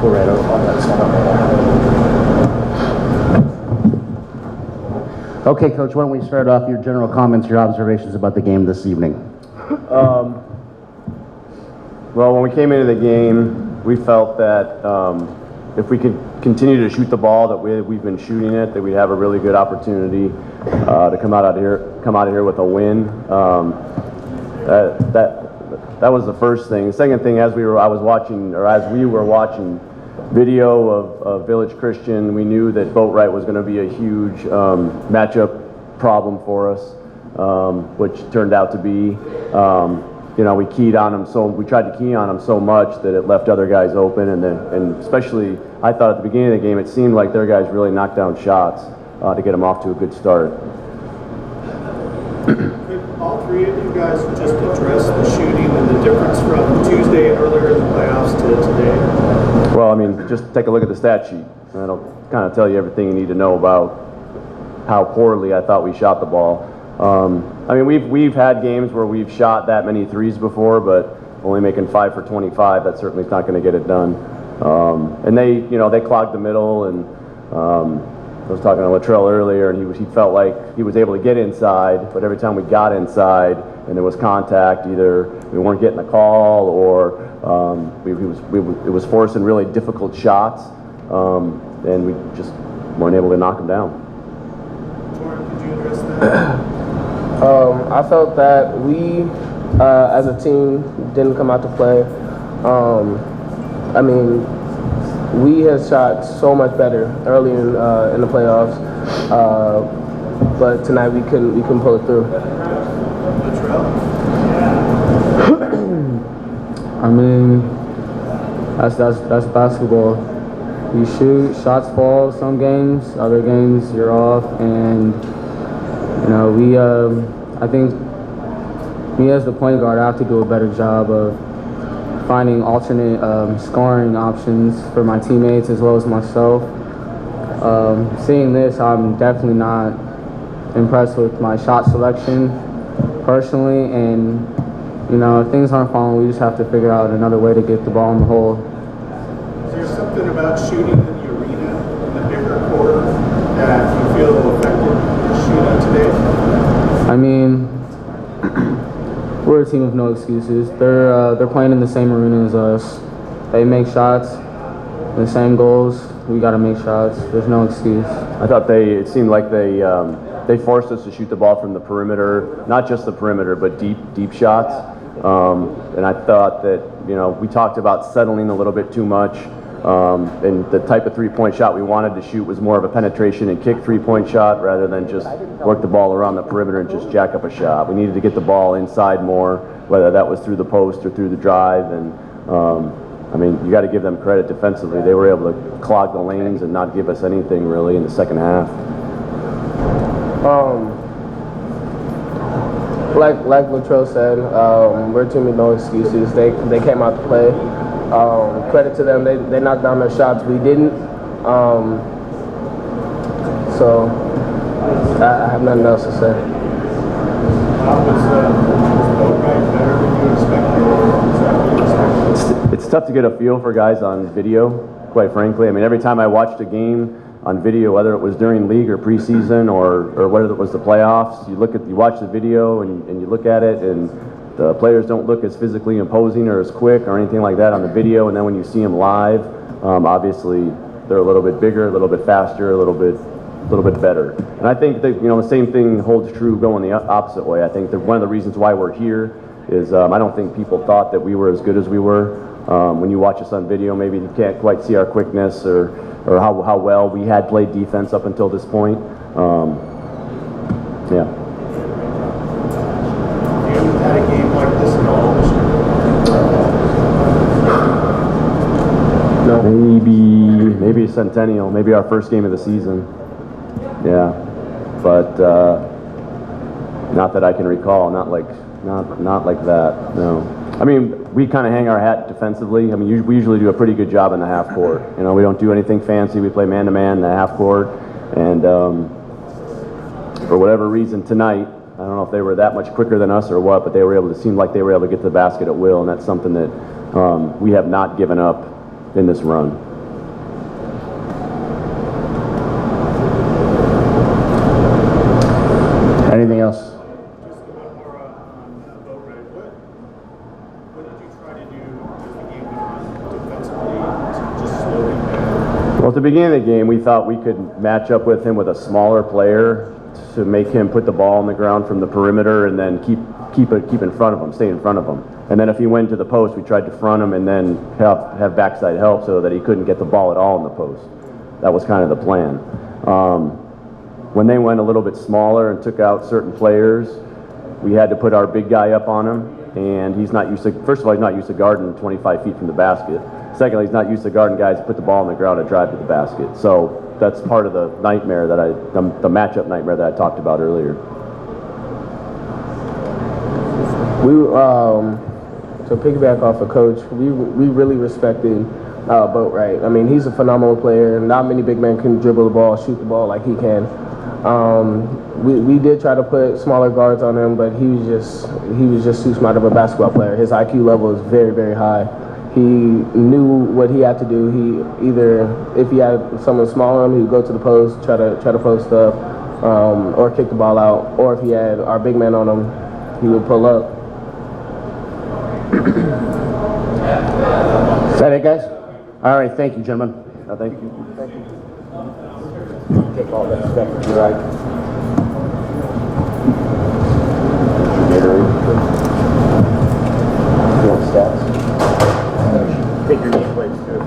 right on that side. Okay, Coach, why don't we start off your general comments, your observations about the game this evening? Well, when we came into the game, we felt that if we could continue to shoot the ball that we've been shooting it, that we'd have a really good opportunity to come out of here with a win. That was the first thing. The second thing, as we were watching video of Village Christian, we knew that Boatwright was going to be a huge matchup problem for us, which turned out to be. We keyed on him we tried to key on him so much that it left other guys open, and especially I thought at the beginning of the game it seemed like their guys really knocked down shots to get them off to a good start. Could all three of you guys just address the shooting and the difference from Tuesday and earlier in the playoffs to today? Well, I mean, just take a look at the stat sheet. That'll kind of tell you everything you need to know about how poorly I thought we shot the ball. I mean, we've had games where we've shot that many threes before, but only making 5 for 25, that certainly is not going to get it done. And they clogged the middle, and I was talking to Latrell earlier, and he felt like he was able to get inside, but every time we got inside and there was contact, either we weren't getting the call or it was forcing really difficult shots, and we just weren't able to knock them down. Jordan, could you address that? I felt that we, as a team, didn't come out to play. I mean, we had shot so much better early in the playoffs, but tonight we couldn't pull it through. I mean, that's basketball. You shoot, shots fall some games, other games you're off, and I think me as the point guard, I have to do a better job of finding alternate scoring options for my teammates as well as myself. Seeing this, I'm definitely not impressed with my shot selection personally, and if things aren't falling, we just have to figure out another way to get the ball in the hole. Is there something about shooting in the arena in the bigger court that you feel affected your shooting today? I mean, we're a team of no excuses. They're playing in the same arena as us. They make shots, the same goals. We got to make shots. There's no excuse. I thought it seemed like they forced us to shoot the ball from the perimeter, not just the perimeter, but deep shots. And I thought that we talked about settling a little bit too much. And the type of three-point shot we wanted to shoot was more of a penetration and kick three-point shot rather than just work the ball around the perimeter and just jack up a shot. We needed to get the ball inside more, whether that was through the post or through the drive. And I mean, you got to give them credit defensively. They were able to clog the lanes and not give us anything really in the second half. Like Latrell said, we're a team with no excuses. They came out to play. Credit to them, they knocked down their shots. We didn't. So I have nothing else to say. Was Boatwright better than you expected? It's tough to get a feel for guys on video, quite frankly. I mean, every time I watched a game on video, whether it was during league or preseason or whether it was the playoffs, you watch the video and you look at it, and the players don't look as physically imposing or as quick or anything like that on the video. And then when you see them live, obviously they're a little bit bigger, a little bit faster, a little bit better. And I think that the same thing holds true going the opposite way. I think that one of the reasons why we're here is I don't think people thought that we were as good as we were. When you watch us on video, maybe you can't quite see our quickness or how well we had played defense up until this point. Yeah. You haven't had a game like this at all this year? No. Maybe Centennial, maybe our first game of the season. Yeah, but not that I can recall. Not like that. No. I mean, we kind of hang our hat defensively. I mean, we usually do a pretty good job in the half court. We don't do anything fancy. We play man-to-man in the half court, and for whatever reason tonight, I don't know if they were that much quicker than us or what, but it seemed like they were able to get to the basket at will, and that's something that we have not given up in this run. at the beginning of the game, we thought we could match up with him with a smaller player to make him put the ball on the ground from the perimeter and then keep in front of him, stay in front of him. And then if he went to the post, we tried to front him and then have backside help so that he couldn't get the ball at all in the post. That was kind of the plan. When they went a little bit smaller and took out certain players, we had to put our big guy up on him, and he's not used to, first of all, he's not used to guarding 25 feet from the basket. Secondly, he's not used to guarding guys to put the ball on the ground and drive to the basket. So that's part of the nightmare that the matchup nightmare that I talked about earlier. To piggyback off of Coach, we really respected Boatwright. I mean, he's a phenomenal player. Not many big men can dribble the ball, shoot the ball like he can. We did try to put smaller guards on him, but he was just too smart of a basketball player. His IQ level is very, very high. He knew what he had to do. He either, if he had someone small on him, he would go to the post, try to post up, or kick the ball out. Or if he had our big man on him, he would pull up. Is that it, guys? All right, thank you, gentlemen. Thank you. Take all that stuff if you like. You want stats? Take your name plates too.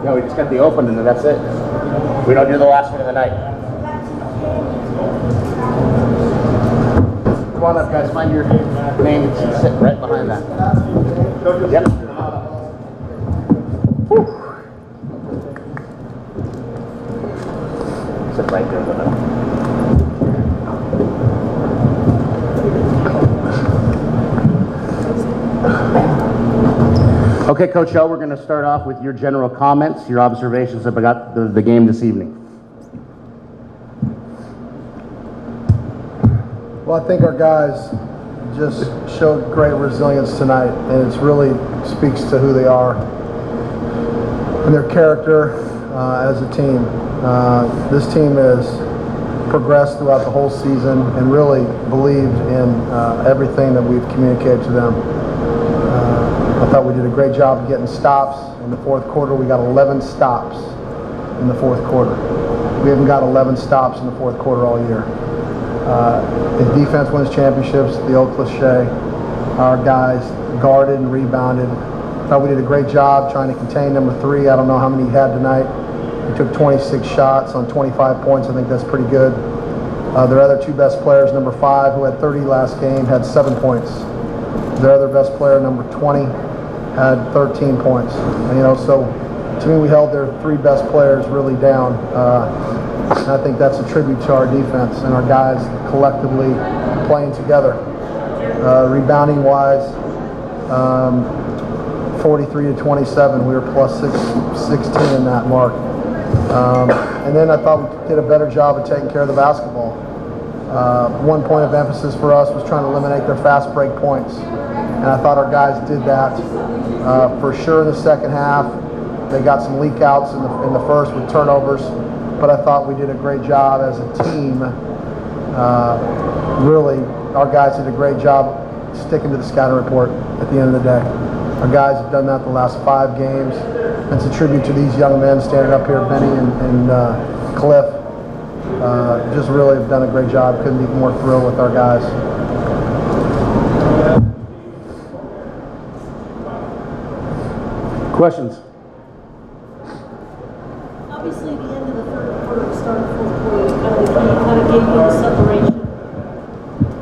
No, we just got the opening and that's it. We don't do the last one of the night. Come on up, guys. Find your name and sit right behind that. Yep. Whew. Sit right there in the middle. Okay, Coach L, we're going to start off with your general comments, your observations about the game this evening. Well, I think our guys just showed great resilience tonight, and it really speaks to who they are and their character as a team. This team has progressed throughout the whole season and really believed in everything that we've communicated to them. I thought we did a great job of getting stops in the fourth quarter. We got 11 stops in the fourth quarter. We haven't got 11 stops in the fourth quarter all year. If defense wins championships, the old cliche, our guys guarded and rebounded. I thought we did a great job trying to contain number 3. I don't know how many he had tonight. He took 26 shots on 25 points. I think that's pretty good. Their other 2 best players, number 5, who had 30 last game, had 7 points. Their other best player, number 20, had 13 points. And, so to me, we held their 3 best players really down. And I think that's a tribute to our defense and our guys collectively playing together. Rebounding wise, 43 to 27, we were plus 16 in that mark. And then I thought we did a better job of taking care of the basketball. One point of emphasis for us was trying to eliminate their fast break points. And I thought our guys did that for sure in the second half. They got some leak outs in the first with turnovers, but I thought we did a great job as a team Really, our guys did a great job sticking to the scouting report at the end of the day. Our guys have done that the last 5 games. It's a tribute to these young men standing up here, Benny and Cliff. Just really have done a great job. Couldn't be more thrilled with our guys. Questions? Obviously, the end of the third quarter, start of the fourth quarter, was kind of the key, kind of gave you the separation to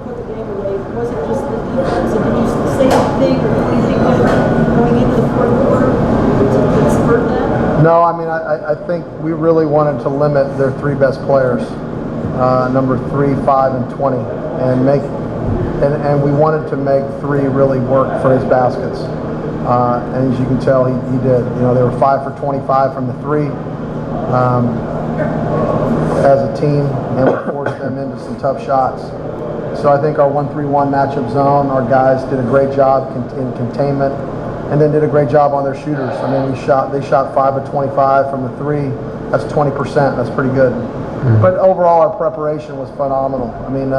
put the game away. Was it just the defense, and did you say anything or do anything going into the fourth quarter to spurt that? No, I mean, I think we really wanted to limit their 3 best players, number 3, 5, and 20, and we wanted to make 3 really work for his baskets. And as you can tell, he did. You know, they were 5 for 25 from the 3 as a team, and we forced them into some tough shots. So I think our 1-3-1 matchup zone, our guys did a great job in containment, and then did a great job on their shooters. I mean, they shot 5 of 25 from the 3. That's 20%. That's pretty good. But overall, our preparation was phenomenal. I mean,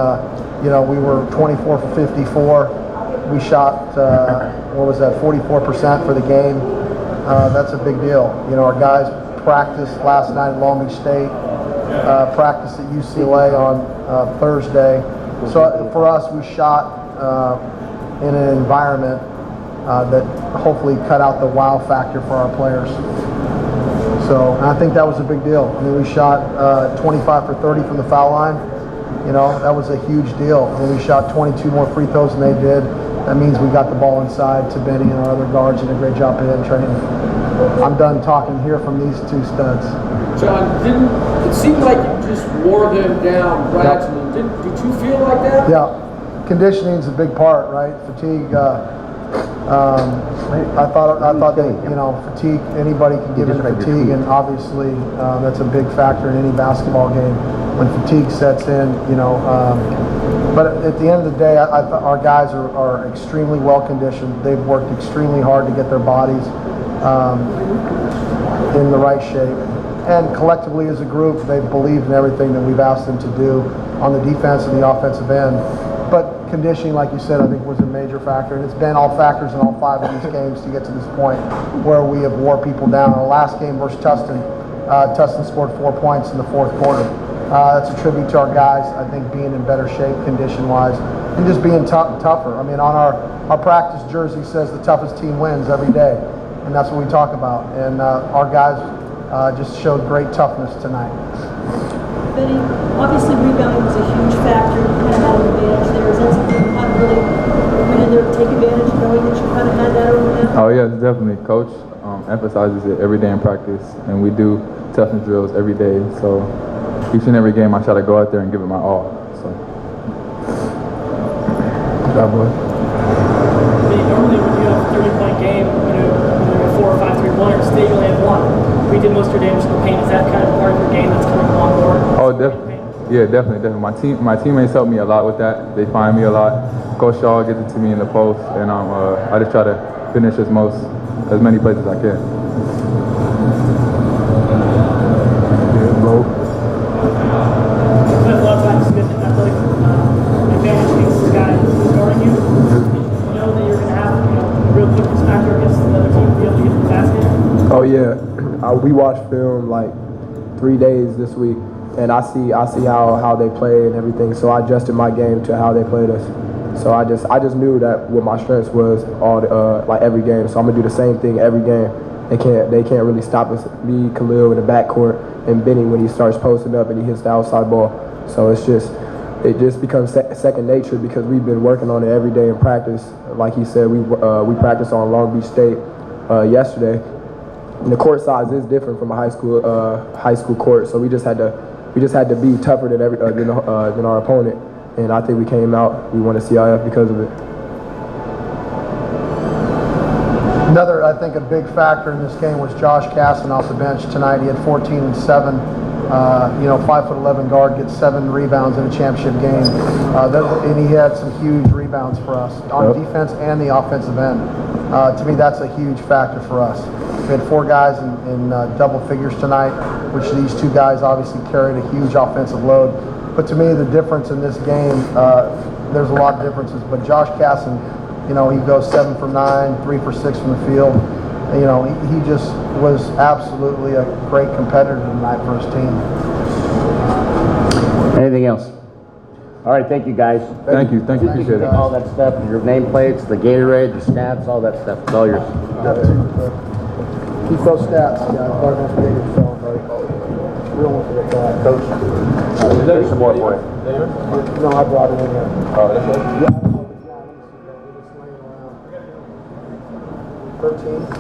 you know, we were 24 for 54. We shot, what was that, 44% for the game. That's a big deal. You know, our guys practiced last night at Long Beach State, practiced at UCLA on Thursday. So for us, we shot in an environment that hopefully cut out the wow factor for our players. So and I think that was a big deal. I mean, we shot 25 for 30 from the foul line. You know, that was a huge deal. I mean, we shot 22 more free throws than they did. That means we got the ball inside to Benny and our other guards did a great job in training. I'm done talking here from these 2 studs. John, it seemed like you just wore them down gradually. Did you feel like that? Yeah, conditioning is a big part, right? Fatigue. I thought that, you know, fatigue, anybody can give into fatigue, and obviously that's a big factor in any basketball game when fatigue sets in, you know. But at the end of the day, I thought our guys are extremely well conditioned. They've worked extremely hard to get their bodies in the right shape. And collectively as a group, they've believed in everything that we've asked them to do on the defense and the offensive end. But conditioning, like you said, I think was a major factor. And it's been all factors in all 5 of these games to get to this point where we have wore people down. Our last game versus Tustin, Tustin scored 4 points in the fourth quarter. That's a tribute to our guys, I think, being in better shape condition-wise and just being tougher. I mean, on our practice jersey says the toughest team wins every day, and that's what we talk about. And our guys just showed great toughness tonight. Benny, obviously rebounding was a huge factor. You kind of had an advantage there. Is that something you kind of really went in there to take advantage, knowing that you kind of had that over them? Oh yeah, definitely. Coach emphasizes it every day in practice, and we do toughness drills every day. So each and every game, I try to go out there and give it my all. So, good job, boy. Normally, when you have a 30-point game, you know, 4 or 5 3-pointers, today you only have 1. We did most of your damage in the paint. Is that kind of part of your game that's coming along more? Oh, definitely. Yeah, definitely. My teammates help me a lot with that. They find me a lot. Coach Shaw gets it to me in the post, and I just try to finish as many plays as I can. A lot of times you get an athletic advantage against this guy who's guarding you. You know that you're going to have a real quickness factor against another team to be able to get to the basket. Oh yeah, we watched film like 3 days this week, and I see how they play and everything. So I adjusted my game to how they played us. So I just knew that what my strengths was like every game. So I'm gonna do the same thing every game. They can't really stop us. Me, Khalil in the backcourt, and Benny when he starts posting up and he hits the outside ball. So it just becomes second nature because we've been working on it every day in practice. Like he said, we practiced on Long Beach State yesterday. And the court size is different from a high school court, so we just had to be tougher than our opponent, and I think we came out. We won a CIF because of it. Another, I think, a big factor in this game was Josh Casson off the bench tonight. He had 14 and 7. 5'11" guard gets 7 rebounds in a championship game, and he had some huge rebounds for us on defense and the offensive end. To me, that's a huge factor for us. We had 4 guys in double figures tonight, which these 2 guys obviously carried a huge offensive load. But to me, the difference in this game, there's a lot of differences. But Josh Casson, you know, he goes 7 for 9, 3 for 6 from the field. You know, he just was absolutely a great competitor tonight for his team. Anything else? All right, thank you, guys. Thank you, appreciate it. All that stuff, your nameplates, the Gatorade, the stats, all that stuff. It's all yours. Keep those stats, guys. Don't forget your phone, buddy. We don't want to forget that. Coach, there's some more for you. No, I brought it in there. Oh, that's it? Yeah, I don't know if it's lying. It's laying around. 13.